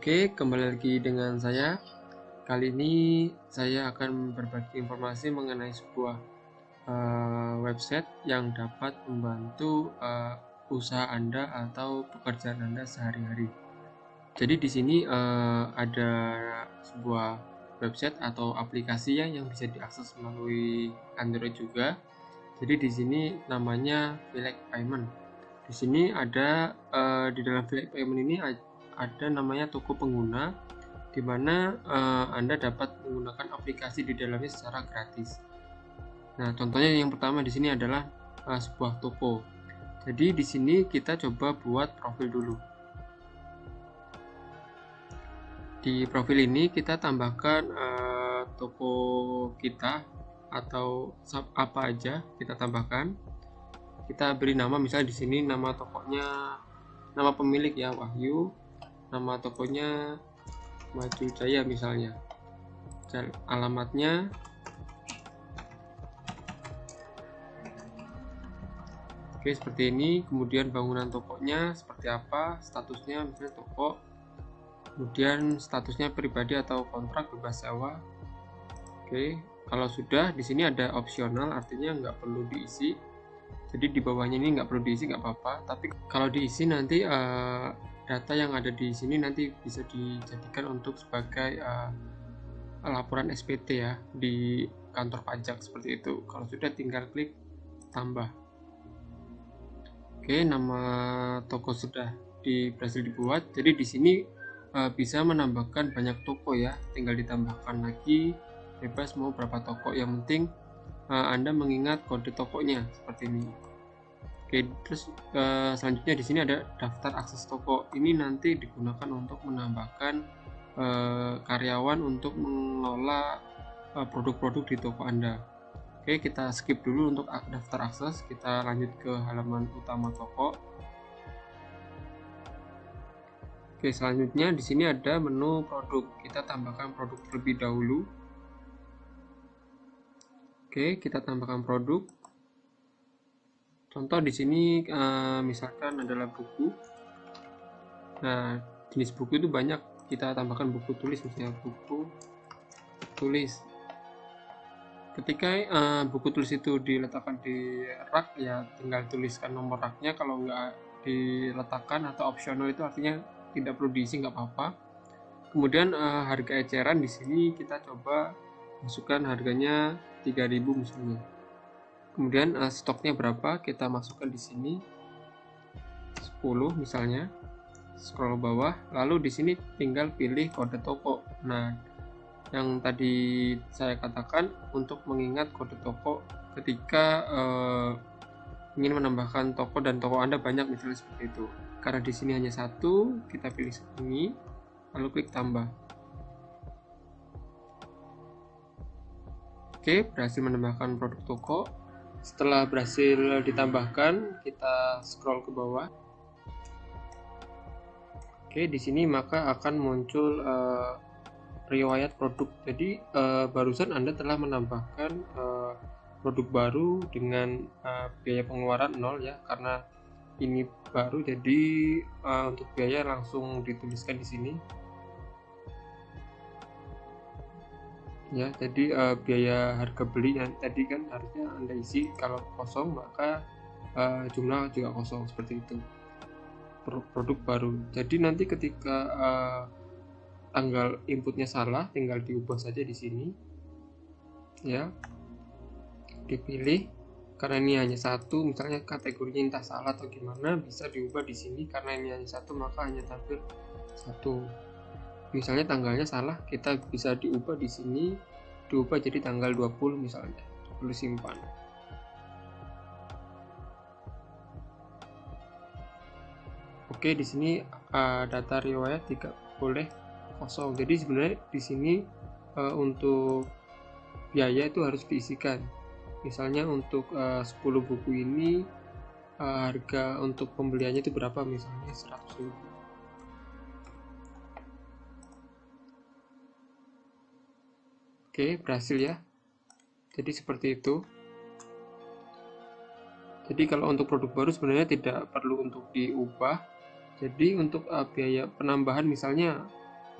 Oke, kembali lagi dengan saya. Kali ini saya akan berbagi informasi mengenai sebuah website yang dapat membantu usaha Anda atau pekerjaan Anda sehari-hari. Jadi di sini ada sebuah website atau aplikasi yang bisa diakses melalui Android juga. Jadi di sini namanya Felix Payment. Di sini ada di dalam Felix Payment ini ada namanya toko pengguna, di mana Anda dapat menggunakan aplikasi di dalamnya secara gratis. Nah, contohnya yang pertama di sini adalah sebuah toko. Jadi di sini kita coba buat profil dulu. Di profil ini kita tambahkan toko kita atau apa aja kita tambahkan. Kita beri nama, misalnya di sini nama tokonya, nama pemilik ya Wahyu, nama tokonya Maju Jaya misalnya, alamatnya oke seperti ini. Kemudian bangunan tokonya seperti apa, statusnya misalnya toko, kemudian statusnya pribadi atau kontrak bebas sewa. Oke, kalau sudah, di sini ada opsional, artinya nggak perlu diisi. Jadi di bawahnya ini nggak perlu diisi, nggak apa-apa. Tapi kalau diisi nanti data yang ada di sini nanti bisa dijadikan untuk sebagai laporan SPT ya di kantor pajak seperti itu. Kalau sudah, tinggal klik tambah. Oke, nama toko sudah berhasil dibuat. Jadi di sini bisa menambahkan banyak toko ya, tinggal ditambahkan lagi, bebas mau berapa toko, yang penting Anda mengingat kode tokonya seperti ini. Oke, terus selanjutnya di sini ada daftar akses toko. Ini nanti digunakan untuk menambahkan karyawan untuk mengelola produk-produk di toko Anda. Oke, kita skip dulu untuk daftar akses, kita lanjut ke halaman utama toko. Oke, selanjutnya di sini ada menu produk. Kita tambahkan produk terlebih dahulu. Oke, kita tambahkan produk. Contoh di sini misalkan adalah buku. Nah, jenis buku itu banyak. Kita tambahkan buku tulis, misalnya buku tulis. Ketika buku tulis itu diletakkan di rak, ya tinggal tuliskan nomor raknya. Kalau nggak diletakkan atau opsional itu artinya tidak perlu diisi, nggak apa-apa. Kemudian harga eceran di sini kita coba masukkan harganya 3.000 misalnya. Kemudian stoknya berapa, kita masukkan di sini 10 misalnya. Scroll bawah, lalu di sini tinggal pilih kode toko. Nah, yang tadi saya katakan untuk mengingat kode toko ketika ingin menambahkan toko dan toko Anda banyak misalnya seperti itu. Karena di sini hanya satu, kita pilih ini, lalu klik tambah. Oke, berhasil menambahkan produk toko. Setelah berhasil ditambahkan, kita scroll ke bawah. Oke, di sini maka akan muncul riwayat produk. Jadi barusan Anda telah menambahkan produk baru dengan biaya pengeluaran 0 ya, karena ini baru, jadi untuk biaya langsung dituliskan di sini ya. Jadi biaya harga beli yang tadi kan harusnya Anda isi, kalau kosong maka jumlah juga kosong seperti itu. Produk baru, jadi nanti ketika tanggal inputnya salah, tinggal diubah saja di sini ya, dipilih. Karena ini hanya satu, misalnya kategorinya entah salah atau gimana, bisa diubah di sini. Karena ini hanya satu, maka hanya tampil satu. Misalnya tanggalnya salah, kita bisa diubah di sini, diubah jadi tanggal 20 misalnya, lalu simpan. Oke, di sini data riwayat tidak boleh kosong. Jadi sebenarnya di sini untuk biaya itu harus diisikan. Misalnya untuk 10 buku ini harga untuk pembeliannya itu berapa, misalnya 100.000. Oke, berhasil ya. Jadi seperti itu. Jadi kalau untuk produk baru sebenarnya tidak perlu untuk diubah. Jadi untuk biaya penambahan misalnya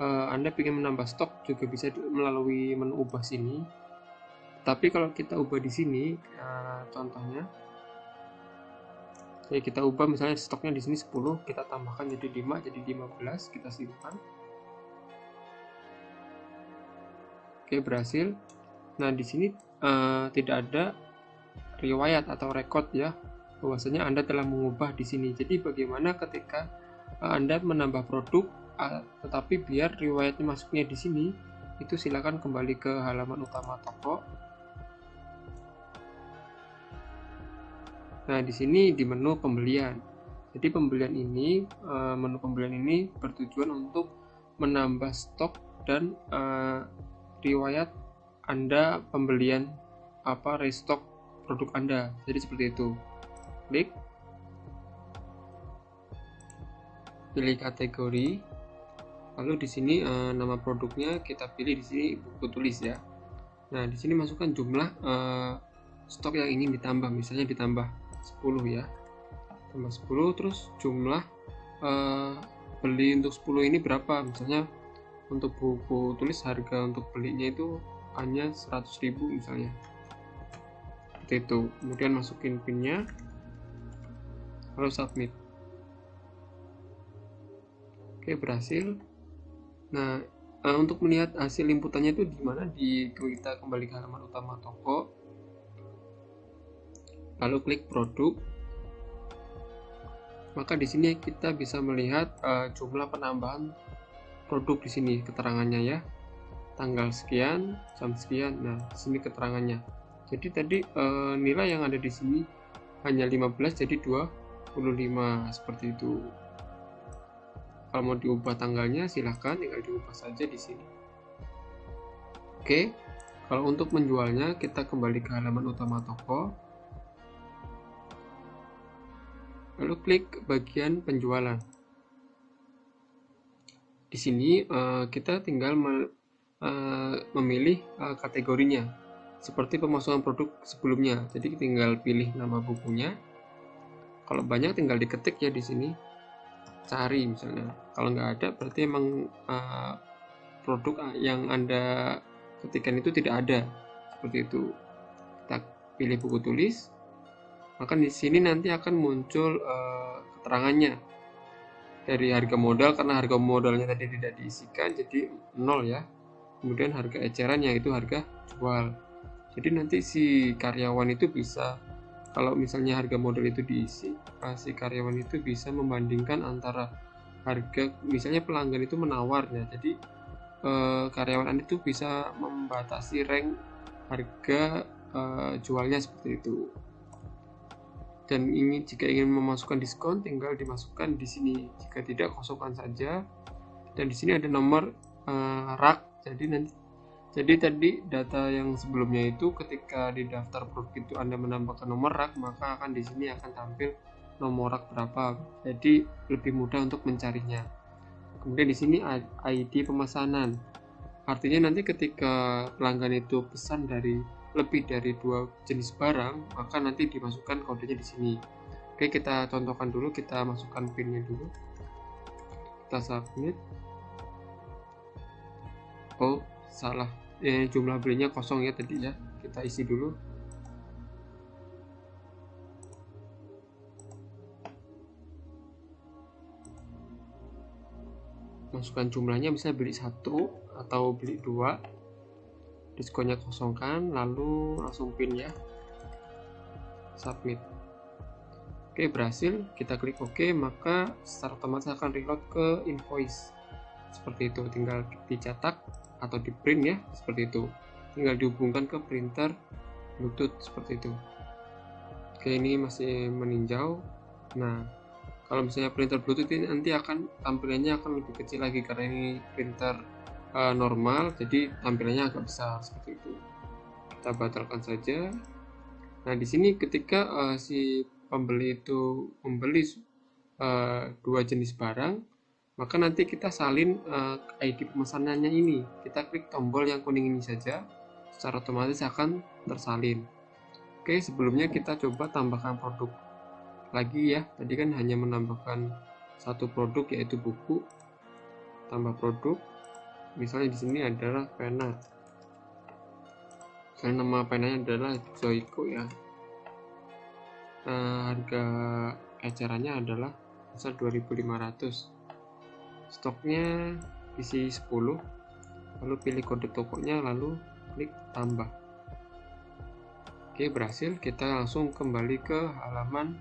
Anda ingin menambah stok juga bisa melalui menu ubah sini. Tapi kalau kita ubah di sini, contohnya, kita ubah misalnya stoknya di sini 10, kita tambahkan jadi 5, jadi 15, kita simpan. Oke, berhasil. Nah, di sini tidak ada riwayat atau record ya, bahwasanya Anda telah mengubah di sini. Jadi bagaimana ketika Anda menambah produk, tetapi biar riwayatnya masuknya di sini, itu silakan kembali ke halaman utama toko. Nah, di sini di menu pembelian. Jadi pembelian ini, menu pembelian ini bertujuan untuk menambah stok dan riwayat Anda pembelian restock produk Anda. Jadi seperti itu. Klik, pilih kategori, lalu di sini nama produknya kita pilih di sini buku tulis ya. Nah, di sini masukkan jumlah stok yang ingin ditambah, misalnya ditambah 10 ya, tambah 10, terus jumlah beli untuk 10 ini berapa, misalnya untuk buku tulis harga untuk belinya itu hanya 100.000 misalnya, seperti itu. Kemudian masukin pinnya, lalu submit. Oke, berhasil. Nah, untuk melihat hasil inputannya itu di mana, kita kembali ke halaman utama toko, lalu klik produk. Maka di sini kita bisa melihat jumlah penambahan produk di sini, keterangannya ya, tanggal sekian, jam sekian. Nah, di sini keterangannya. Jadi tadi nilai yang ada di sini hanya 15 jadi 25, seperti itu. Kalau mau diubah tanggalnya silahkan tinggal diubah saja di sini. Oke, kalau untuk menjualnya kita kembali ke halaman utama toko, lalu klik bagian penjualan. Di sini kita tinggal memilih kategorinya, seperti pemasangan produk sebelumnya. Jadi tinggal pilih nama bukunya. Kalau banyak tinggal diketik ya di sini, cari misalnya. Kalau nggak ada berarti emang produk yang Anda ketikkan itu tidak ada, seperti itu. Kita pilih buku tulis, maka di sini nanti akan muncul keterangannya dari harga modal, karena harga modalnya tadi tidak diisikan jadi 0 ya. Kemudian harga eceran yaitu harga jual. Jadi nanti si karyawan itu bisa, kalau misalnya harga modal itu diisi, si karyawan itu bisa membandingkan antara harga, misalnya pelanggan itu menawar ya, jadi karyawan Anda itu bisa membatasi rank harga jualnya, seperti itu. Dan jika ingin memasukkan diskon tinggal dimasukkan di sini, jika tidak kosongkan saja. Dan di sini ada nomor rak. Jadi tadi data yang sebelumnya itu ketika di daftar produk itu Anda menambahkan nomor rak, maka akan di sini akan tampil nomor rak berapa. Jadi lebih mudah untuk mencarinya. Kemudian di sini ID pemesanan. Artinya nanti ketika pelanggan itu pesan lebih dari 2 jenis barang, maka nanti dimasukkan kodenya di sini. Oke, kita contohkan dulu, kita masukkan PIN-nya dulu. Kita submit. Oh, salah. Jumlah belinya kosong ya tadi ya. Kita isi dulu. Masukkan jumlahnya, bisa beli 1 atau beli 2. Diskonnya kosongkan, lalu langsung PIN ya. Submit. Oke, berhasil. Kita klik OK, maka secara otomatis akan reload ke invoice. Seperti itu, tinggal dicetak atau di print ya, seperti itu. Tinggal dihubungkan ke printer Bluetooth, seperti itu. Oke, ini masih meninjau. Nah, kalau misalnya printer Bluetooth ini nanti tampilannya akan lebih kecil lagi, karena ini printer normal, jadi tampilannya agak besar, seperti itu. Kita batalkan saja. Nah, di sini ketika si pembeli itu membeli 2 jenis barang, maka nanti kita salin ID pemesanannya ini. Kita klik tombol yang kuning ini saja, secara otomatis akan tersalin. Oke, sebelumnya kita coba tambahkan produk lagi ya. Tadi kan hanya menambahkan 1 produk yaitu buku. Tambah produk. misalnya di sini adalah pena, misalnya nama penanya adalah Joico ya. Harga ecerannya adalah misal 2.500, stoknya isi 10, lalu pilih kode tokonya, lalu klik tambah. Oke, berhasil. Kita langsung kembali ke halaman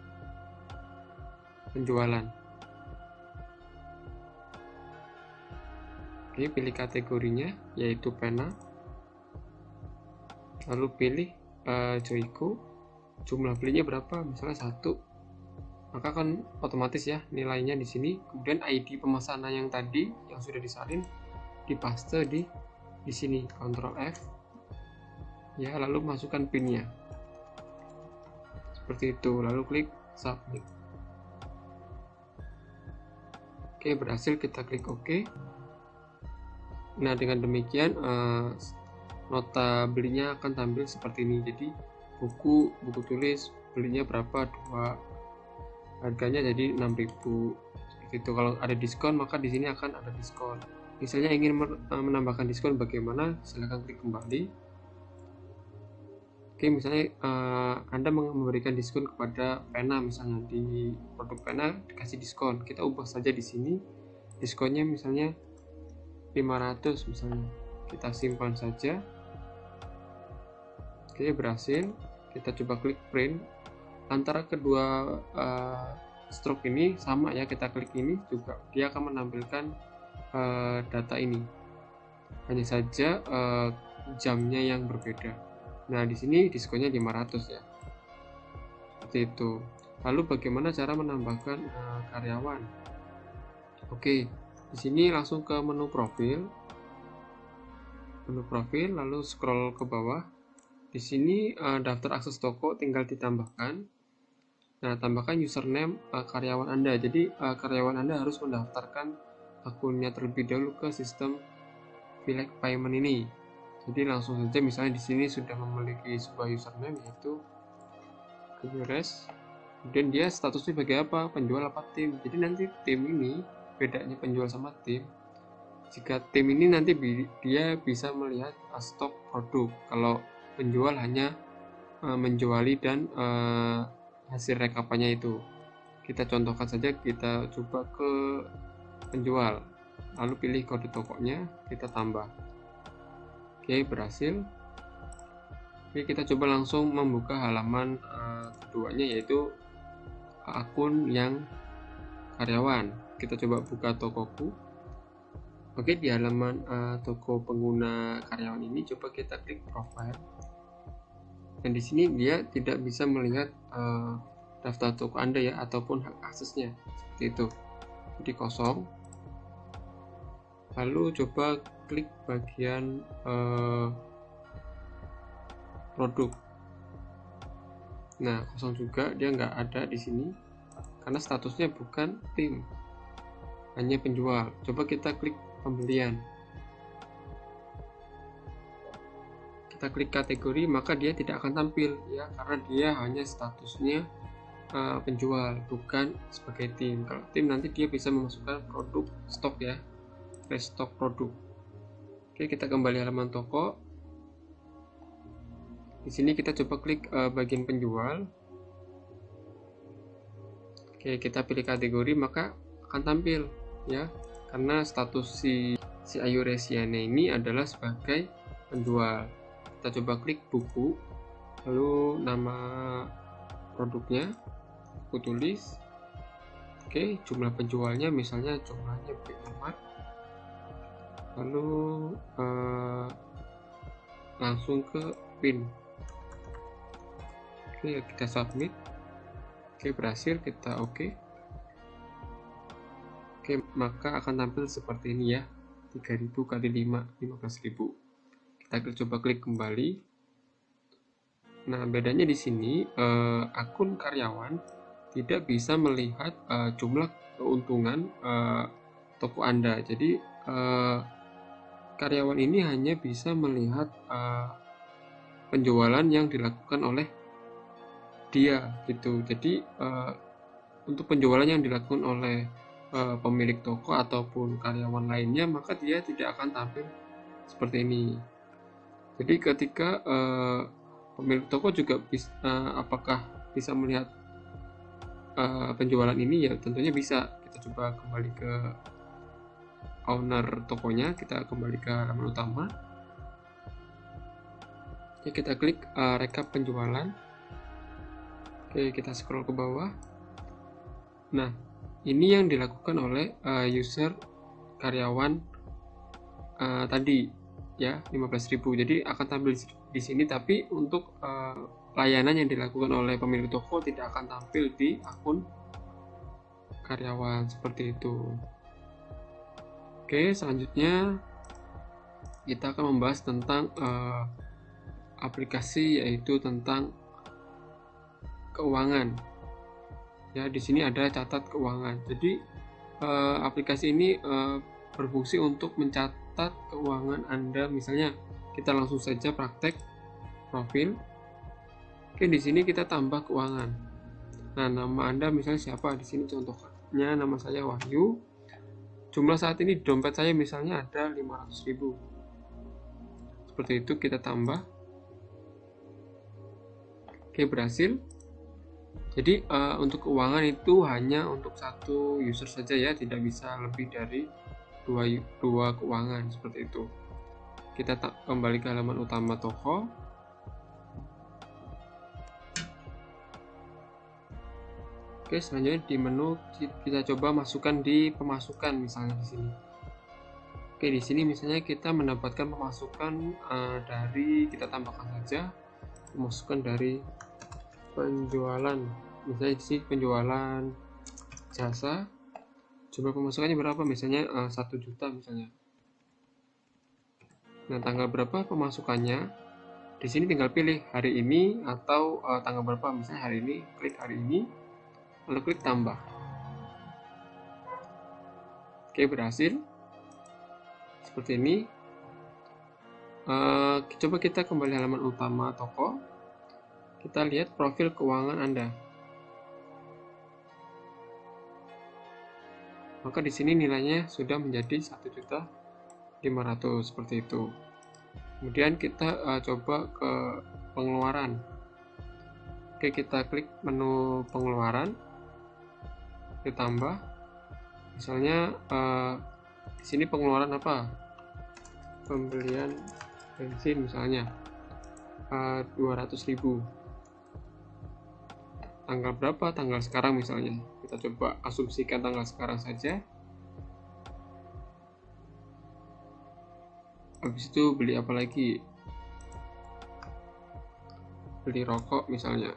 penjualan. Oke, pilih kategorinya yaitu pena, lalu pilih Joico, jumlah belinya berapa, misalnya 1, maka kan otomatis ya nilainya di sini. Kemudian ID pemesanan yang tadi yang sudah disalin dipaste di sini, Ctrl F ya, lalu masukkan pinnya seperti itu, lalu klik submit. Oke, berhasil. Kita klik OK. Nah, dengan demikian nota belinya akan tampil seperti ini. Jadi buku tulis belinya berapa, 2, harganya jadi 6.000 seperti itu. Kalau ada diskon maka di sini akan ada diskon. Misalnya ingin menambahkan diskon bagaimana, silahkan klik kembali. Oke, misalnya Anda memberikan diskon kepada pena, misalnya di produk pena dikasih diskon, kita ubah saja di sini diskonnya misalnya 500 misalnya, kita simpan saja. Oke, berhasil. Kita coba klik print. Antara kedua stroke ini sama ya, kita klik ini juga dia akan menampilkan data ini, hanya saja jamnya yang berbeda. Nah, di sini diskonnya 500 ya, seperti itu. Lalu bagaimana cara menambahkan karyawan? Oke, di sini langsung ke menu profil, lalu scroll ke bawah. Di sini daftar akses toko tinggal ditambahkan. Nah, tambahkan username karyawan Anda. Jadi karyawan Anda harus mendaftarkan akunnya terlebih dahulu ke sistem Select Payment ini. Jadi langsung saja, misalnya di sini sudah memiliki sebuah username yaitu Keyures. Kemudian dia statusnya sebagai apa? Penjual apa tim? Jadi nanti tim ini, bedanya penjual sama tim, jika tim ini nanti dia bisa melihat stok produk. Kalau penjual hanya menjuali dan hasil rekapannya itu. Kita contohkan saja, kita coba ke penjual, lalu pilih kode tokonya, kita tambah. Oke, berhasil. Oke, kita coba langsung membuka halaman keduanya yaitu akun yang karyawan. Kita coba buka tokoku. Oke, di halaman toko pengguna karyawan ini coba kita klik profile. Dan di sini dia tidak bisa melihat daftar toko Anda ya, ataupun hak aksesnya seperti itu. Jadi kosong. Lalu coba klik bagian produk. Nah, kosong juga, dia nggak ada di sini karena statusnya bukan tim, hanya penjual. Coba kita klik pembelian, kita klik kategori, maka dia tidak akan tampil ya, karena dia hanya statusnya penjual, bukan sebagai tim. Kalau tim nanti dia bisa memasukkan produk stok ya, restock produk. Oke, kita kembali halaman toko. Di sini kita coba klik bagian penjual. Oke, kita pilih kategori, maka akan tampil ya, karena status si Ayu Resiana ini adalah sebagai penjual. Kita coba klik buku, lalu nama produknya, buku tulis. Oke, jumlah penjualnya misalnya jumlahnya B4, lalu langsung ke pin. Oke, kita submit. Oke, berhasil. Kita oke. Oke, maka akan tampil seperti ini ya, 3000 kali 5, 15.000. Kita coba klik kembali. Nah, bedanya di sini akun karyawan tidak bisa melihat jumlah keuntungan toko Anda. Jadi karyawan ini hanya bisa melihat penjualan yang dilakukan oleh dia gitu. Jadi untuk penjualan yang dilakukan oleh pemilik toko ataupun karyawan lainnya, maka dia tidak akan tampil seperti ini. Jadi ketika pemilik toko juga apakah bisa melihat penjualan ini, ya tentunya bisa. Kita coba kembali ke owner tokonya, kita kembali ke halaman utama. Oke, kita klik rekap penjualan. Oke, kita scroll ke bawah. Nah, ini yang dilakukan oleh user karyawan tadi ya, 15.000. Jadi akan tampil di sini, tapi untuk layanan yang dilakukan oleh pemilik toko tidak akan tampil di akun karyawan, seperti itu. Oke, selanjutnya kita akan membahas tentang aplikasi, yaitu tentang keuangan. Ya, di sini ada catat keuangan. Jadi aplikasi ini berfungsi untuk mencatat keuangan Anda. Misalnya kita langsung saja praktek profil. Oke, di sini kita tambah keuangan. Nah, nama Anda misalnya siapa? Di sini contohnya nama saya Wahyu. Jumlah saat ini di dompet saya misalnya ada 500.000. Seperti itu, kita tambah. Oke, berhasil. Jadi untuk keuangan itu hanya untuk satu user saja ya, tidak bisa lebih dari dua keuangan, seperti itu. Kita kembali ke halaman utama toko. Oke, selanjutnya di menu kita coba masukkan di pemasukan, misalnya di sini. Oke, di sini misalnya kita mendapatkan pemasukan dari, kita tambahkan saja pemasukan dari penjualan. Misalnya di sini penjualan jasa, jumlah pemasukannya berapa? Misalnya 1 juta misalnya. Nah, tanggal berapa pemasukannya? Di sini tinggal pilih hari ini atau tanggal berapa. Misalnya hari ini, klik hari ini, lalu klik tambah. Oke, berhasil. Seperti ini. Coba kita kembali halaman utama toko. Kita lihat profil keuangan Anda. Maka di sini nilainya sudah menjadi 1.500.000, seperti itu. Kemudian kita coba ke pengeluaran. Oke, kita klik menu pengeluaran, kita tambah. Misalnya di sini pengeluaran apa? Pembelian bensin misalnya 200.000. Tanggal berapa? Tanggal sekarang misalnya. Kita coba asumsikan tanggal sekarang saja. Habis itu beli apa lagi? Beli rokok misalnya.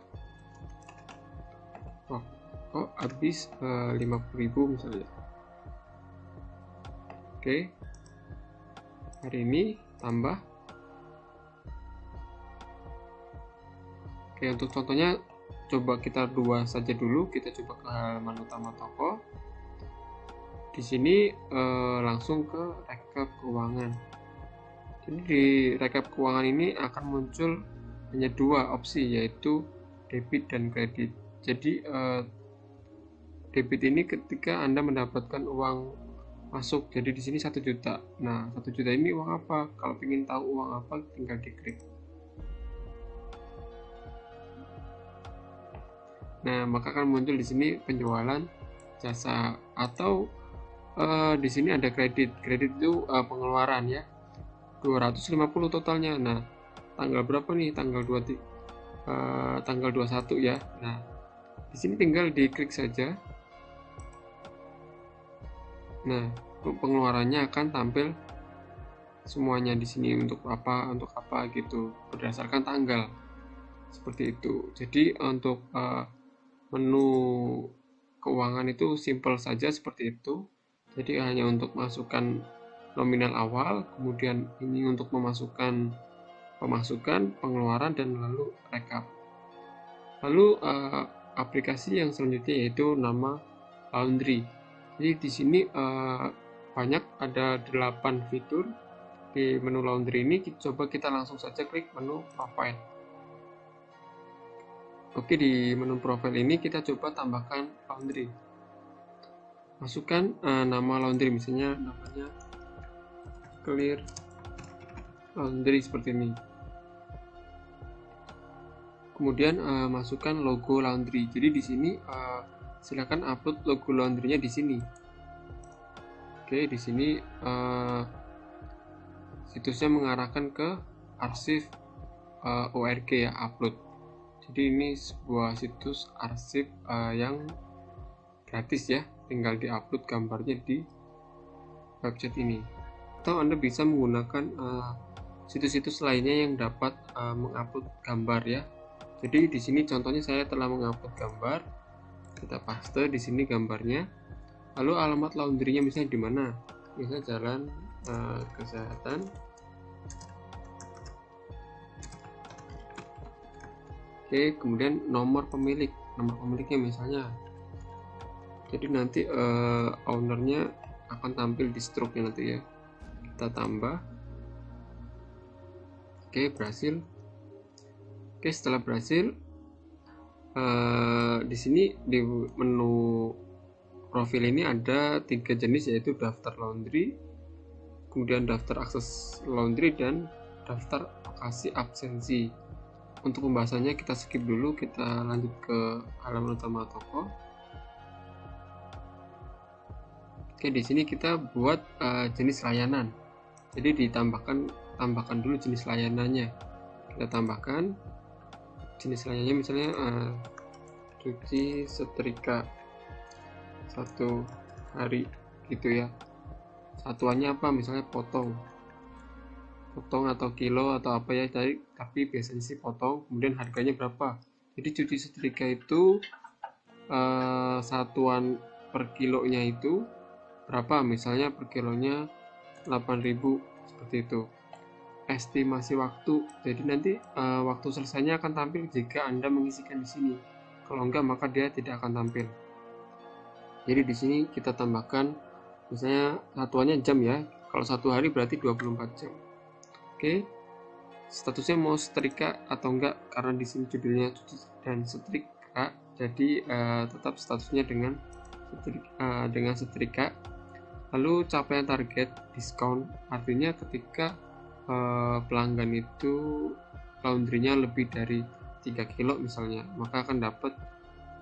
Rokok habis 50.000 misalnya. Oke. Hari ini tambah. Oke, untuk contohnya coba kita 2 saja dulu. Kita coba ke halaman utama toko. Di sini langsung ke rekap keuangan. Jadi di rekap keuangan ini akan muncul hanya 2 opsi, yaitu debit dan kredit. Jadi debit ini ketika Anda mendapatkan uang masuk. Jadi di sini 1 juta. Nah, 1 juta ini uang apa? Kalau ingin tahu uang apa, tinggal diklik. Nah, maka akan muncul di sini penjualan jasa, atau di sini ada kredit. Kredit itu pengeluaran ya. 250 totalnya. Nah, tanggal berapa nih? Tanggal 21 ya. Nah, di sini tinggal diklik saja. Nah, pengeluarannya akan tampil semuanya di sini, untuk apa gitu, berdasarkan tanggal. Seperti itu. Jadi untuk menu keuangan itu simple saja seperti itu. Jadi hanya untuk masukkan nominal awal, kemudian ini untuk memasukkan pemasukan, pengeluaran, dan lalu rekap. Lalu aplikasi yang selanjutnya yaitu nama Laundry. Jadi di sini banyak, ada 8 fitur di menu Laundry ini. Coba kita langsung saja klik menu profile. Oke, di menu profile ini kita coba tambahkan laundry. masukkan nama laundry, misalnya namanya Clear Laundry seperti ini. Kemudian masukkan logo laundry. Jadi di sini silakan upload logo laundrynya di sini. Oke, di sini situsnya mengarahkan ke arsip org ya, upload. Jadi ini sebuah situs arsip yang gratis ya, tinggal diupload gambarnya di website ini. Atau Anda bisa menggunakan situs-situs lainnya yang dapat mengupload gambar ya. Jadi di sini contohnya saya telah mengupload gambar, kita paste di sini gambarnya. Lalu alamat laundrynya misalnya di mana? Misalnya Jalan Kesehatan. Oke, kemudian nomor pemiliknya misalnya. Jadi nanti ownernya akan tampil di stroke-nya nanti ya. Kita tambah. Oke, berhasil. Oke, setelah berhasil, di sini di menu profil ini ada 3 jenis, yaitu daftar laundry, kemudian daftar akses laundry, dan daftar lokasi absensi. Untuk pembahasannya kita skip dulu, kita lanjut ke halaman utama toko. Oke, di sini kita buat jenis layanan. Jadi tambahkan dulu jenis layanannya. Kita tambahkan jenis layanannya, misalnya cuci setrika 1 hari gitu ya. Satuannya apa, misalnya potong atau kilo atau apa ya, tapi biasanya sih potong. Kemudian harganya berapa. Jadi cuci setrika itu satuan per kilonya itu berapa, misalnya per kilonya 8.000 seperti itu. Estimasi waktu, jadi nanti waktu selesainya akan tampil jika Anda mengisikan di sini. Kalau enggak maka dia tidak akan tampil. Jadi di sini kita tambahkan misalnya satuannya jam ya. Kalau 1 hari berarti 24 jam. Oke. Statusnya mau setrika atau enggak, karena di sini judulnya cuci dan setrika, jadi tetap statusnya dengan setrika. Lalu capaian target diskon, artinya ketika pelanggan itu laundrynya lebih dari 3 kilo misalnya, maka akan dapat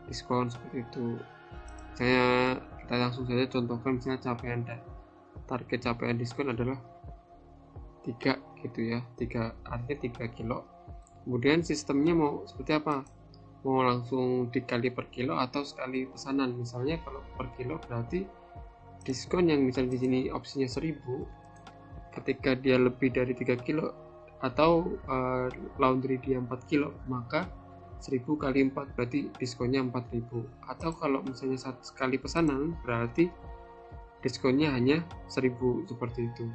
diskon seperti itu. Kita langsung saja contohkan, misalnya target capaian diskon adalah 3 gitu ya, 3 artinya 3 kilo. Kemudian sistemnya mau seperti apa, mau langsung dikali per kilo atau sekali pesanan. Misalnya kalau per kilo berarti diskon yang misalnya di sini opsinya 1000, ketika dia lebih dari 3 kilo atau laundry dia 4 kilo, maka 1000 kali 4 berarti diskonnya 4.000. Atau kalau misalnya sekali pesanan berarti diskonnya hanya 1000 seperti itu.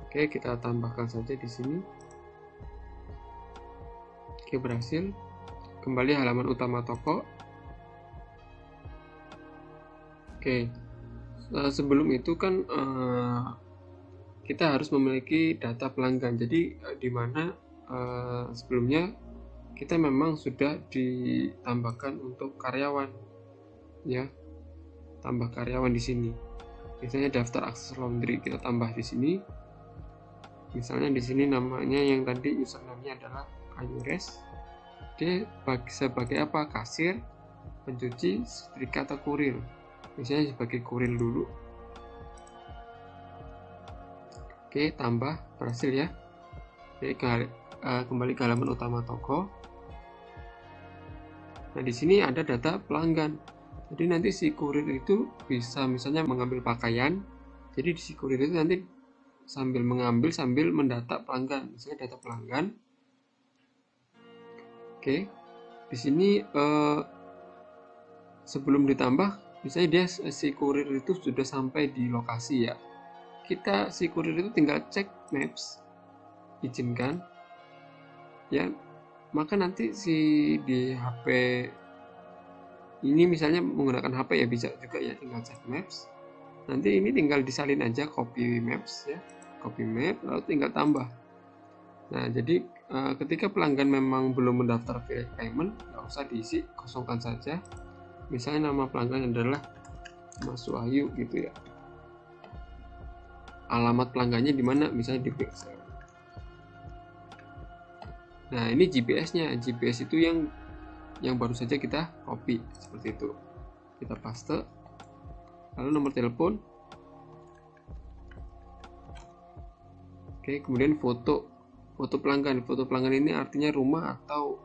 Oke, kita tambahkan saja di sini. Oke, berhasil. Kembali halaman utama toko. Oke, sebelum itu kan kita harus memiliki data pelanggan. Jadi di mana sebelumnya kita memang sudah ditambahkan untuk karyawan ya, tambah karyawan di sini. Misalnya daftar akses laundry kita tambah di sini. Misalnya di sini namanya yang tadi username-nya adalah Ayures. Dia sebagai apa? Kasir, pencuci, setrika atau kurir. Misalnya sebagai kurir dulu. Oke, tambah, berhasil ya. Oke, kembali ke halaman utama toko. Nah, di sini ada data pelanggan. Jadi nanti si kurir itu bisa misalnya mengambil pakaian. Jadi si kurir itu nanti sambil mengambil sambil mendata pelanggan, misalnya data pelanggan. Oke, di sini sebelum ditambah, misalnya dia si kurir itu sudah sampai di lokasi ya. Si kurir itu tinggal cek maps, izinkan ya, maka nanti di HP ini misalnya menggunakan HP ya, bisa juga ya, tinggal cek maps. Nanti ini tinggal disalin aja copy maps ya, copy map lalu tinggal tambah. Nah, jadi ketika pelanggan memang belum mendaftar payment, nggak usah diisi, kosongkan saja. Misalnya nama pelanggan adalah Mas Wahyu gitu ya. Alamat pelanggannya di mana? Misalnya di Pixel. Nah, ini GPS-nya. GPS itu yang baru saja kita copy seperti itu. Kita paste. Lalu nomor telepon. Oke, kemudian foto pelanggan. Foto pelanggan ini artinya rumah atau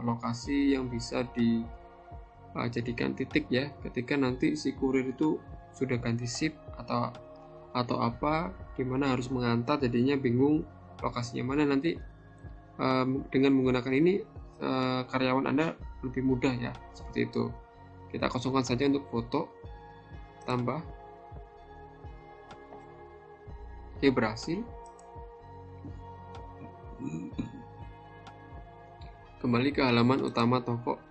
lokasi yang bisa dijadikan titik ya, ketika nanti si kurir itu sudah ganti ship atau apa, dimana harus mengantar, jadinya bingung lokasinya mana. Nanti dengan menggunakan ini karyawan Anda lebih mudah ya, seperti itu. Kita kosongkan saja untuk foto, tambah. Oke, berhasil. Kembali ke halaman utama toko.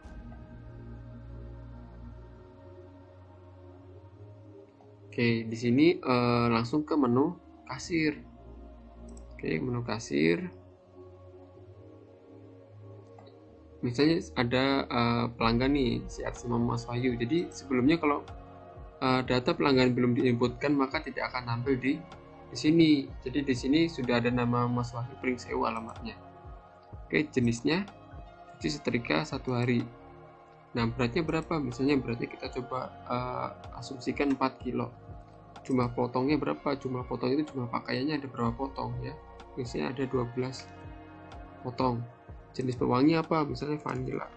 Oke, di sini langsung ke menu kasir. Oke, menu kasir. Misalnya ada pelanggan nih, si atas nama Mas Wahyu. Jadi sebelumnya kalau data pelanggan belum diinputkan, maka tidak akan tampil di sini. Jadi di sini sudah ada nama Mas Wahyu Pringsewu alamatnya. Oke, jenisnya cuci setrika 1 hari. Nah, beratnya berapa? Misalnya beratnya kita coba asumsikan 4 kilo. Jumlah potongnya berapa? Jumlah potong itu jumlah pakaiannya ada berapa potong ya? Misalnya ada 12 potong. Jenis pewangi apa? Misalnya vanilla.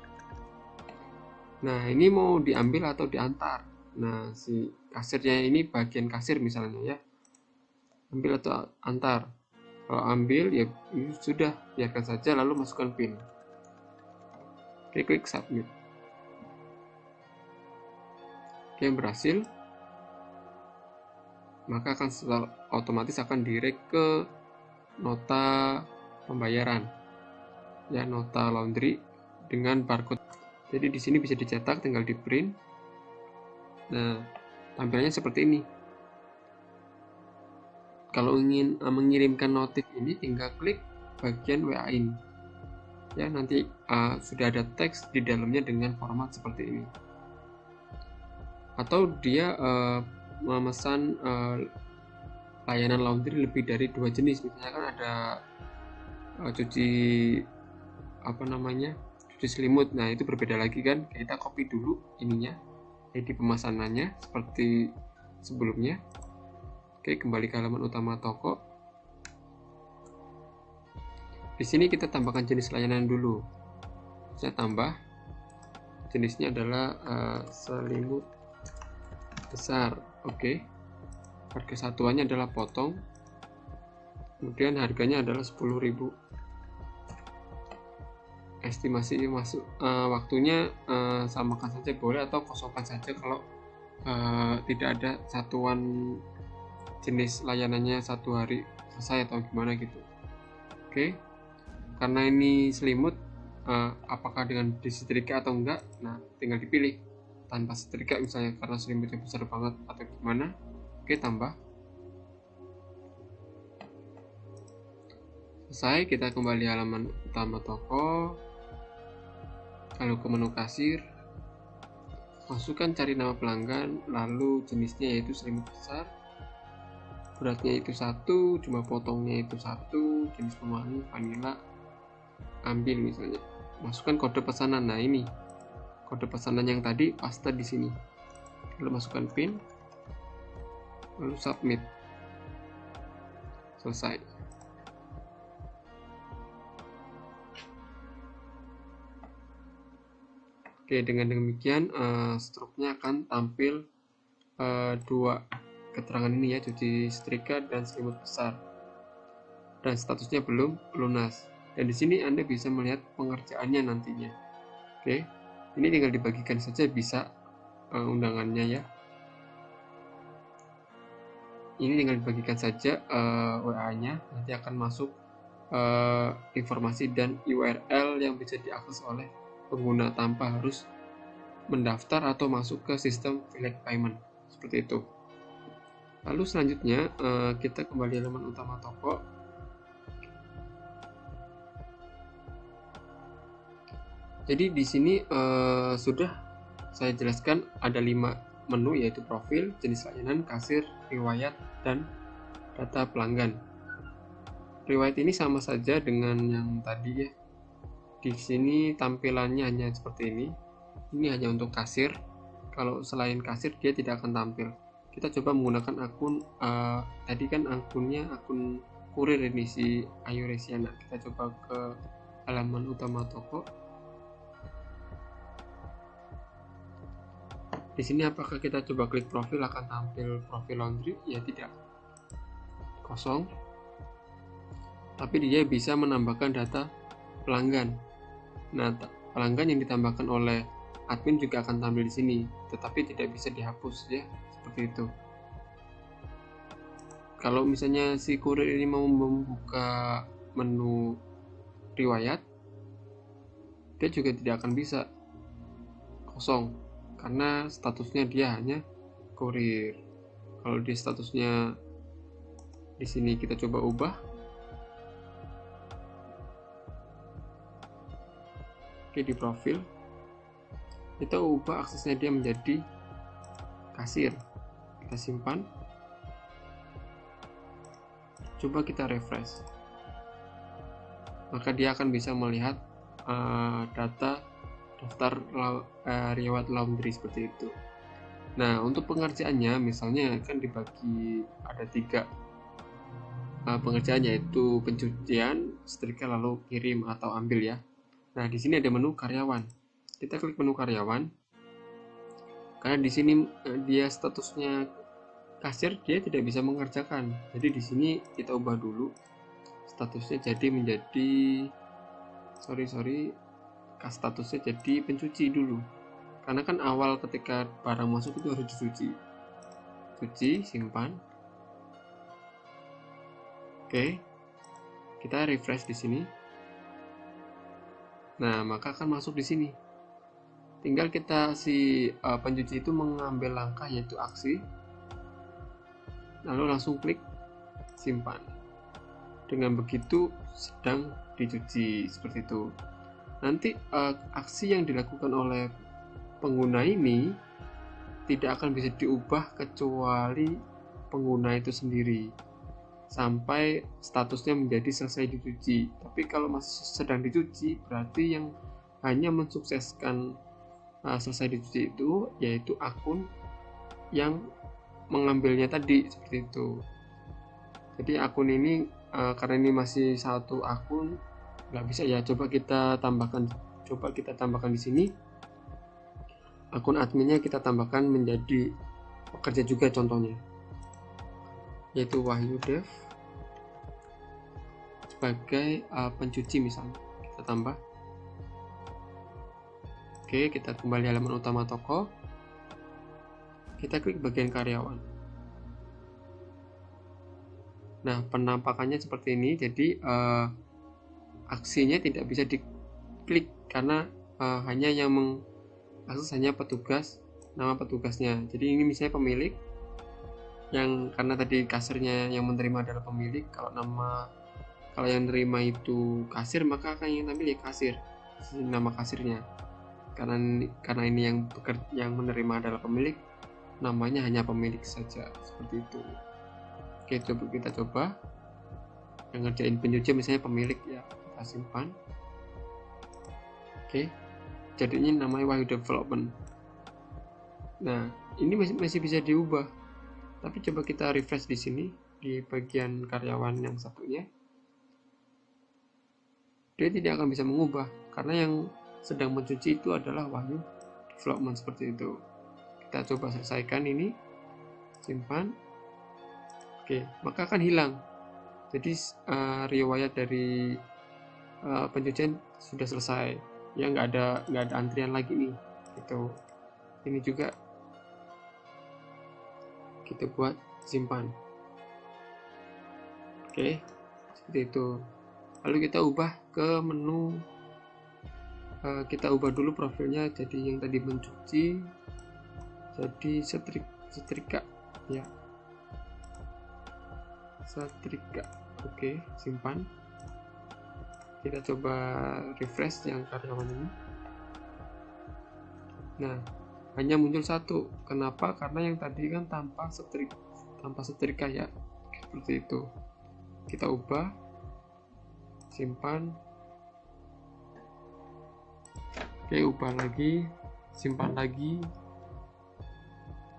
Nah, ini mau diambil atau diantar. Nah, si kasirnya ini bagian kasir misalnya ya. Ambil atau antar. Kalau ambil ya sudah, biarkan saja, lalu masukkan PIN. Klik submit. Oke, berhasil. Maka akan otomatis akan direct ke nota pembayaran. Ya, nota laundry dengan barcode. Jadi di sini bisa dicetak, tinggal di print. Nah, tampilannya seperti ini. Kalau ingin mengirimkan notif ini, tinggal klik bagian WA ini. Ya, nanti sudah ada teks di dalamnya dengan format seperti ini. Atau dia memesan layanan laundry lebih dari 2 jenis. Misalnya kan ada cuci selimut. Nah, itu berbeda lagi kan. Kita copy dulu ininya, jadi pemesanannya seperti sebelumnya. Oke, kembali ke halaman utama toko. Di sini kita tambahkan jenis layanan dulu. Saya tambah jenisnya adalah selimut besar. Oke. Harga satuannya adalah potong. Kemudian harganya adalah 10.000. Estimasi masuk waktunya samakan saja boleh, atau kosongkan saja kalau tidak ada satuan jenis layanannya 1 hari selesai atau gimana gitu. Oke. Karena ini selimut, apakah dengan disetrika atau enggak, nah tinggal dipilih tanpa setrika misalnya karena selimutnya besar banget atau gimana. Oke, tambah. Selesai, kita kembali halaman utama toko, lalu ke menu kasir, masukkan cari nama pelanggan, lalu jenisnya yaitu selimut besar, beratnya itu 1, jumlah potongnya itu 1, jenis pewangi vanilla, ambil misalnya, masukkan kode pesanan. Nah, ini kode pesanan yang tadi paste di sini, lalu masukkan PIN, lalu submit. Selesai. Oke, dengan demikian struknya akan tampil 2 keterangan ini ya, cuci setrika dan selimut besar, dan statusnya belum lunas. Dan di sini Anda bisa melihat pengerjaannya nantinya. Oke, ini tinggal dibagikan saja bisa undangannya ya. Ini tinggal dibagikan saja WA-nya, nanti akan masuk informasi dan URL yang bisa diakses oleh pengguna tanpa harus mendaftar atau masuk ke sistem Select Payment seperti itu. Lalu selanjutnya kita kembali halaman utama toko. Jadi di sini sudah saya jelaskan ada 5 menu, yaitu profil, jenis layanan, kasir, riwayat, dan data pelanggan. Riwayat ini sama saja dengan yang tadi ya. Di sini tampilannya hanya seperti ini. Ini hanya untuk kasir. Kalau selain kasir dia tidak akan tampil. Kita coba menggunakan akun tadi kan akunnya akun kurir ini si Ayu Resiana. Kita coba ke halaman utama toko. Di sini apakah kita coba klik profil akan tampil profil laundry? Ya tidak, kosong. Tapi dia bisa menambahkan data pelanggan. Nah, pelanggan yang ditambahkan oleh admin juga akan tampil di sini, tetapi tidak bisa dihapus ya, seperti itu. Kalau misalnya si kurir ini mau membuka menu riwayat, dia juga tidak akan bisa, kosong, karena statusnya dia hanya kurir. Kalau di statusnya di sini kita coba ubah. Oke, di profil kita ubah aksesnya dia menjadi kasir. Kita simpan. Coba kita refresh. Maka dia akan bisa melihat data daftar riwayat laundry seperti itu. Nah, untuk pengerjaannya misalnya kan dibagi ada 3 pengerjaan, yaitu pencucian, setrika, lalu kirim atau ambil ya. Nah, di sini ada menu karyawan. Kita klik menu karyawan. Karena di sini dia statusnya kasir, dia tidak bisa mengerjakan. Jadi di sini kita ubah dulu statusnya jadi menjadi statusnya jadi pencuci dulu. Karena kan awal ketika barang masuk itu harus dicuci. Cuci, simpan. Oke. Kita refresh di sini. Nah, maka akan masuk di sini. Tinggal kita si pencuci itu mengambil langkah yaitu aksi. Lalu langsung klik simpan. Dengan begitu sedang dicuci seperti itu. Nanti aksi yang dilakukan oleh pengguna ini tidak akan bisa diubah kecuali pengguna itu sendiri sampai statusnya menjadi selesai dicuci. Tapi kalau masih sedang dicuci, berarti yang hanya mensukseskan selesai dicuci itu yaitu akun yang mengambilnya tadi, seperti itu. Jadi akun ini karena ini masih satu akun, nggak bisa ya. Coba kita tambahkan di sini. Akun adminnya kita tambahkan menjadi pekerja juga, contohnya yaitu Wahyu Dev sebagai pencuci misalnya. Kita tambah. Oke, kita kembali halaman utama toko. Kita klik bagian karyawan. Nah, penampakannya seperti ini. Jadi aksinya tidak bisa diklik karena hanya yang mengakses hanya petugas, nama petugasnya. Jadi ini misalnya pemilik, yang karena tadi kasirnya yang menerima adalah pemilik. Kalau yang menerima itu kasir, maka akan yang tampil ya kasir, nama kasirnya. Karena ini yang menerima adalah pemilik, namanya hanya pemilik saja, seperti itu. Oke, kita coba yang ngerjain pencuci misalnya pemilik ya, kita simpan. Oke, jadinya namanya Wahyu Development. Nah, ini masih bisa diubah, tapi coba kita refresh di sini di bagian karyawan yang satunya. Dia tidak akan bisa mengubah karena yang sedang mencuci itu adalah Wahyu Development, seperti itu. Kita coba selesaikan ini, simpan. Oke, maka akan hilang. Jadi riwayat dari pencucian sudah selesai. Ya nggak ada antrian lagi nih. Gitu. Ini juga kita buat simpan. Oke, seperti itu. Lalu kita ubah ke menu. Kita ubah dulu profilnya jadi yang tadi mencuci jadi setrika ya, setrika. Oke, simpan. Kita coba refresh yang karyawan ini. Nah, hanya muncul satu. Kenapa? Karena yang tadi kan tanpa setrika ya, seperti itu. Kita ubah, simpan. Oke, ubah lagi, simpan lagi.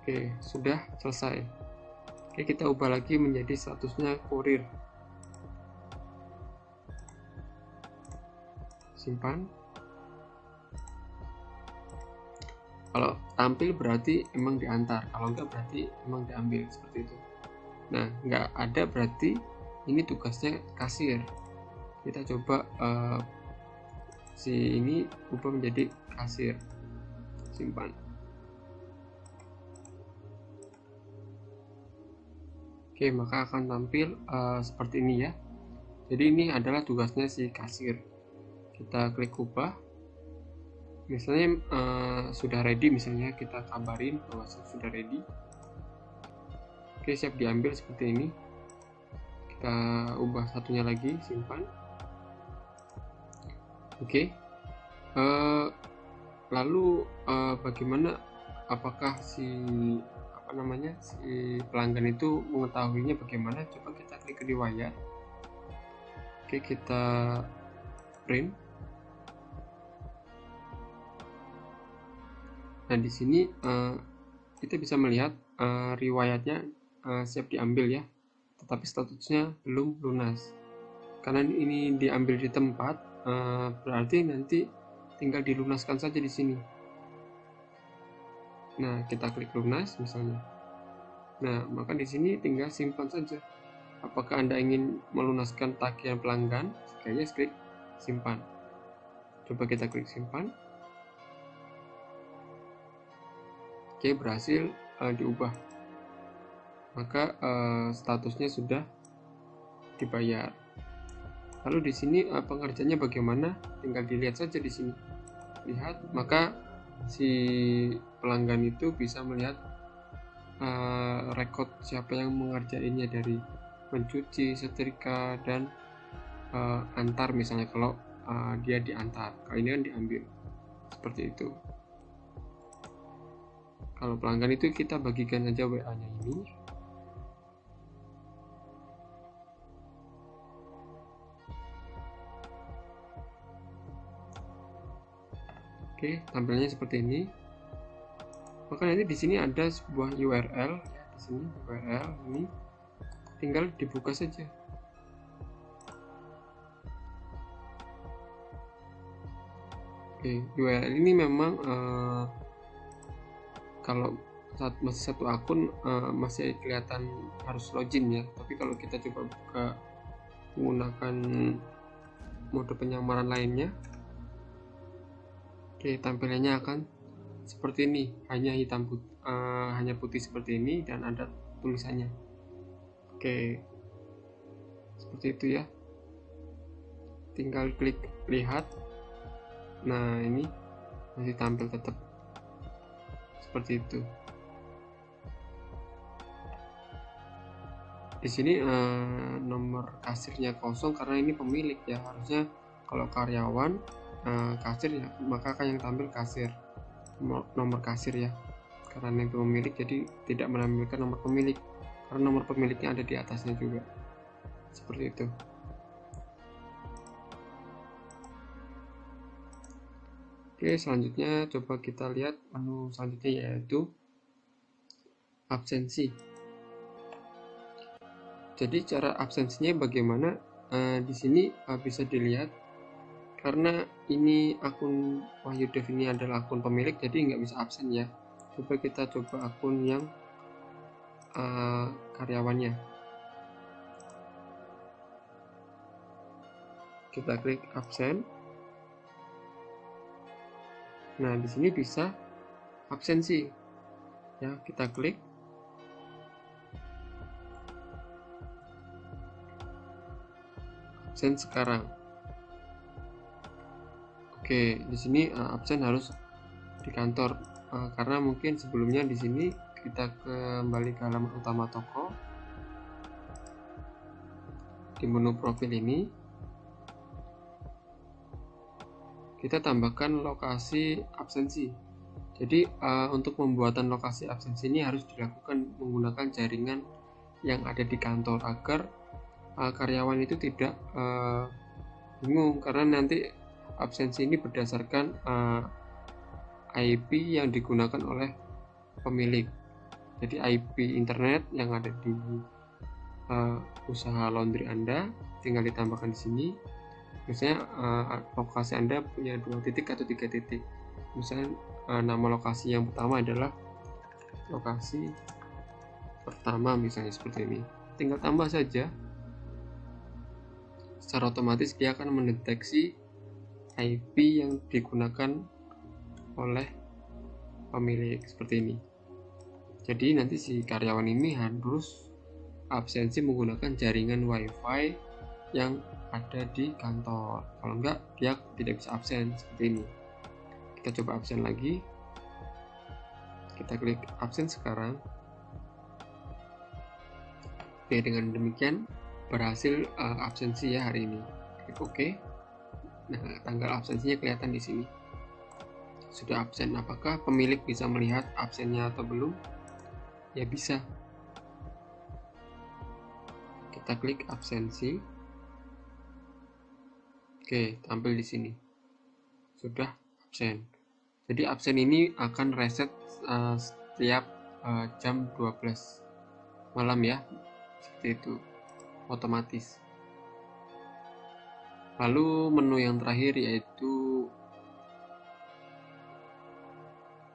Oke, sudah selesai. Oke, kita ubah lagi menjadi statusnya kurir. Simpan. Kalau tampil berarti emang diantar, kalau enggak berarti emang diambil, seperti itu. Nah, enggak ada berarti ini tugasnya kasir. Kita coba si ini ubah menjadi kasir. Simpan. Oke, maka akan tampil seperti ini ya. Jadi ini adalah tugasnya si kasir. Kita klik ubah. Misalnya sudah ready, misalnya kita kabarin bahwa sudah ready. Oke, siap diambil seperti ini. Kita ubah satunya lagi, simpan. Oke. Lalu bagaimana, apakah si pelanggan itu mengetahuinya bagaimana? Coba kita klik ke riwayat. Oke, kita print. Nah, di sini kita bisa melihat riwayatnya siap diambil ya, tetapi statusnya belum lunas. Karena ini diambil di tempat, berarti nanti tinggal dilunaskan saja di sini. Nah, kita klik lunas misalnya. Nah, maka di sini tinggal simpan saja. Apakah Anda ingin melunaskan tagihan pelanggan? Jika klik simpan. Coba kita klik simpan. Oke, berhasil diubah. Maka statusnya sudah dibayar. Lalu di sini pengerjaannya bagaimana? Tinggal dilihat saja di sini. Lihat, maka si pelanggan itu bisa melihat rekod siapa yang mengerjainnya, dari mencuci, setrika, dan antar misalnya kalau dia diantar. Kalau ini kan diambil, seperti itu. Kalau pelanggan itu kita bagikan aja WA-nya ini. Oke, tampilannya seperti ini. Maka nanti di sini ada sebuah URL ya, di sini URL ini tinggal dibuka saja. Oke, URL ini memang kalau masih satu akun masih kelihatan harus login ya, tapi kalau kita coba buka menggunakan mode penyamaran lainnya, oke, tampilannya akan seperti ini, hanya hitam putih, hanya putih seperti ini, dan ada tulisannya. Oke, seperti itu ya. Tinggal klik lihat. Nah, ini masih tampil tetap seperti itu. Di sini nomor kasirnya kosong karena ini pemilik ya. Harusnya kalau karyawan kasir ya, maka akan yang tampil kasir, nomor kasir ya. Karena itu pemilik, jadi tidak menampilkan nomor pemilik karena nomor pemiliknya ada di atasnya juga. Seperti itu. Oke, selanjutnya coba kita lihat menu selanjutnya, yaitu absensi. Jadi cara absensinya bagaimana? Di sini bisa dilihat, karena ini akun Wahyu Dev ini adalah akun pemilik, jadi nggak bisa absen ya. Coba kita coba akun yang karyawannya. Kita klik absen. Nah, di sini bisa absensi. Ya, kita klik. Absen sekarang. Oke, di sini absen harus di kantor karena mungkin sebelumnya di sini kita kembali ke halaman utama toko. Di menu profil ini kita tambahkan lokasi absensi. Jadi untuk pembuatan lokasi absensi ini harus dilakukan menggunakan jaringan yang ada di kantor agar karyawan itu tidak bingung, karena nanti absensi ini berdasarkan IP yang digunakan oleh pemilik. Jadi IP internet yang ada di usaha laundry Anda tinggal ditambahkan di sini. Misalnya lokasi Anda punya 2 titik atau 3 titik. Misalnya nama lokasi yang pertama adalah lokasi pertama, misalnya seperti ini. Tinggal tambah saja. Secara otomatis dia akan mendeteksi IP yang digunakan oleh pemilik seperti ini. Jadi nanti si karyawan ini harus absensi menggunakan jaringan WiFi yang ada di kantor. Kalau enggak, dia tidak bisa absen seperti ini. Kita coba absen lagi. Kita klik absen sekarang. Oke, dengan demikian berhasil absensi ya hari ini. Klik OK. Nah, tanggal absensinya kelihatan di sini. Sudah absen. Apakah pemilik bisa melihat absennya atau belum? Ya bisa. Kita klik absensi. Oke, tampil di sini. Sudah absen. Jadi absen ini akan reset setiap jam 12 malam ya. Seperti itu. Otomatis. Lalu menu yang terakhir yaitu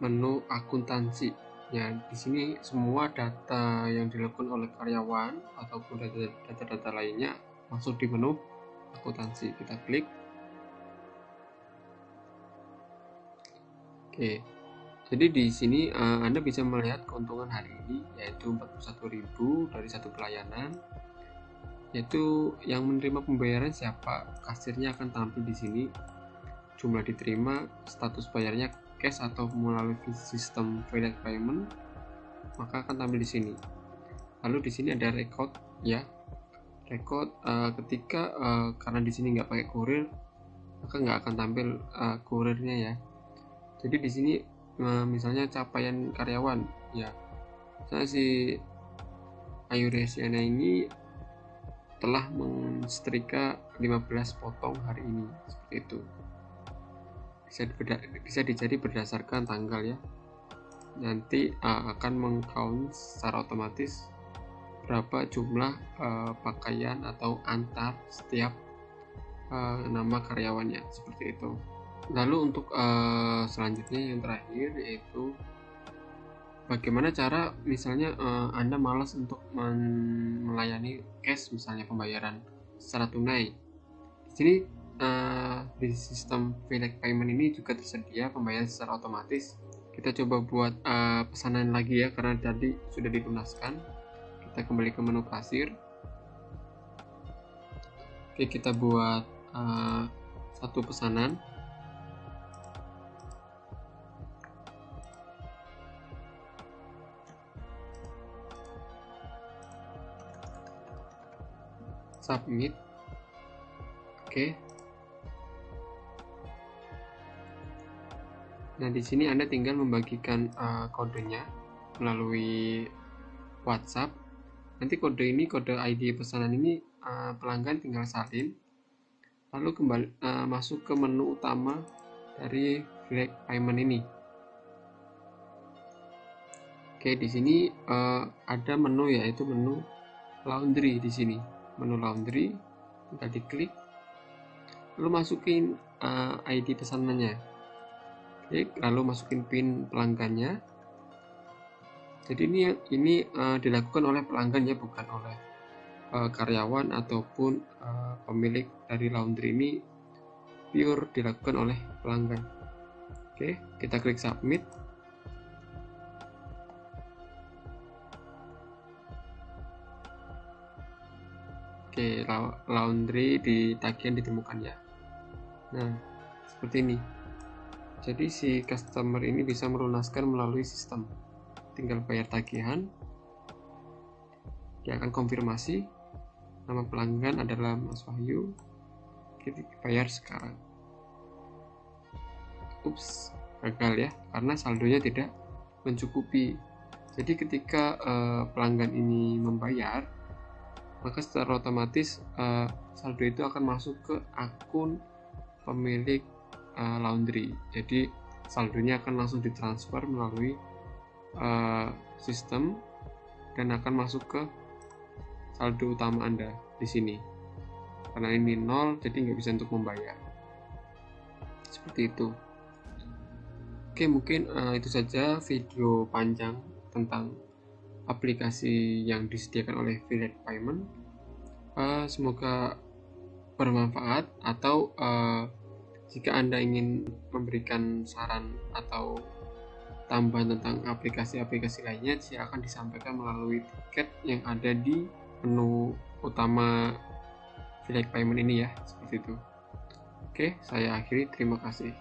menu akuntansi. Ya, di sini semua data yang dilakukan oleh karyawan ataupun data-data lainnya masuk di menu akuntansi. Kita klik. Oke. Jadi di sini Anda bisa melihat keuntungan hari ini yaitu 41.000 dari satu pelayanan. Yaitu yang menerima pembayaran siapa, kasirnya akan tampil di sini. Jumlah diterima, status bayarnya cash atau melalui sistem Direct Payment, maka akan tampil di sini. Lalu di sini ada record ya. Record ketika karena di sini nggak pakai kurir, maka nggak akan tampil kurirnya ya. Jadi di sini misalnya capaian karyawan ya. Misalnya si Ayu Resiana ini telah mensetrika 15 potong hari ini, seperti itu. Bisa dicari berdasarkan tanggal ya. Nanti akan meng-count secara otomatis berapa jumlah pakaian atau antar setiap nama karyawannya, seperti itu. Lalu untuk selanjutnya yang terakhir yaitu bagaimana cara misalnya Anda malas untuk melayani cash, misalnya pembayaran secara tunai. Di sini di sistem Direct Payment ini juga tersedia pembayaran secara otomatis. Kita coba buat pesanan lagi ya, karena tadi sudah dilunaskan. Kita kembali ke menu kasir. Oke, kita buat satu pesanan. Submit. Oke. Nah, di sini Anda tinggal membagikan kodenya melalui WhatsApp. Nanti kode ID pesanan ini pelanggan tinggal salin. Lalu kembali masuk ke menu utama dari Direct Payment ini. Oke, di sini ada menu yaitu menu laundry di sini. Menu laundry, tinggal diklik. Lalu masukin ID pesanannya. Lalu masukin PIN pelanggannya. Jadi ini dilakukan oleh pelanggan ya, bukan oleh karyawan ataupun pemilik dari laundry ini, pure dilakukan oleh pelanggan. Oke, kita klik submit. Oke, laundry di tagihan ditemukan ya. Nah, seperti ini. Jadi si customer ini bisa melunaskan melalui sistem. Tinggal bayar tagihan. Dia akan konfirmasi nama pelanggan adalah Mas Wahyu. Kita bayar sekarang. Ups, gagal ya, karena saldonya tidak mencukupi. Jadi ketika pelanggan ini membayar, maka secara otomatis saldo itu akan masuk ke akun pemilik laundry. Jadi saldonya akan langsung ditransfer melalui sistem dan akan masuk ke saldo utama Anda di sini. Karena ini 0, jadi nggak bisa untuk membayar. Seperti itu. Oke, mungkin itu saja video panjang tentang aplikasi yang disediakan oleh Affiliate Payment. Semoga bermanfaat, atau jika Anda ingin memberikan saran atau tambahan tentang aplikasi-aplikasi lainnya, silakan disampaikan melalui tiket yang ada di menu utama Affiliate Payment ini ya, seperti itu. Oke, saya akhiri. Terima kasih.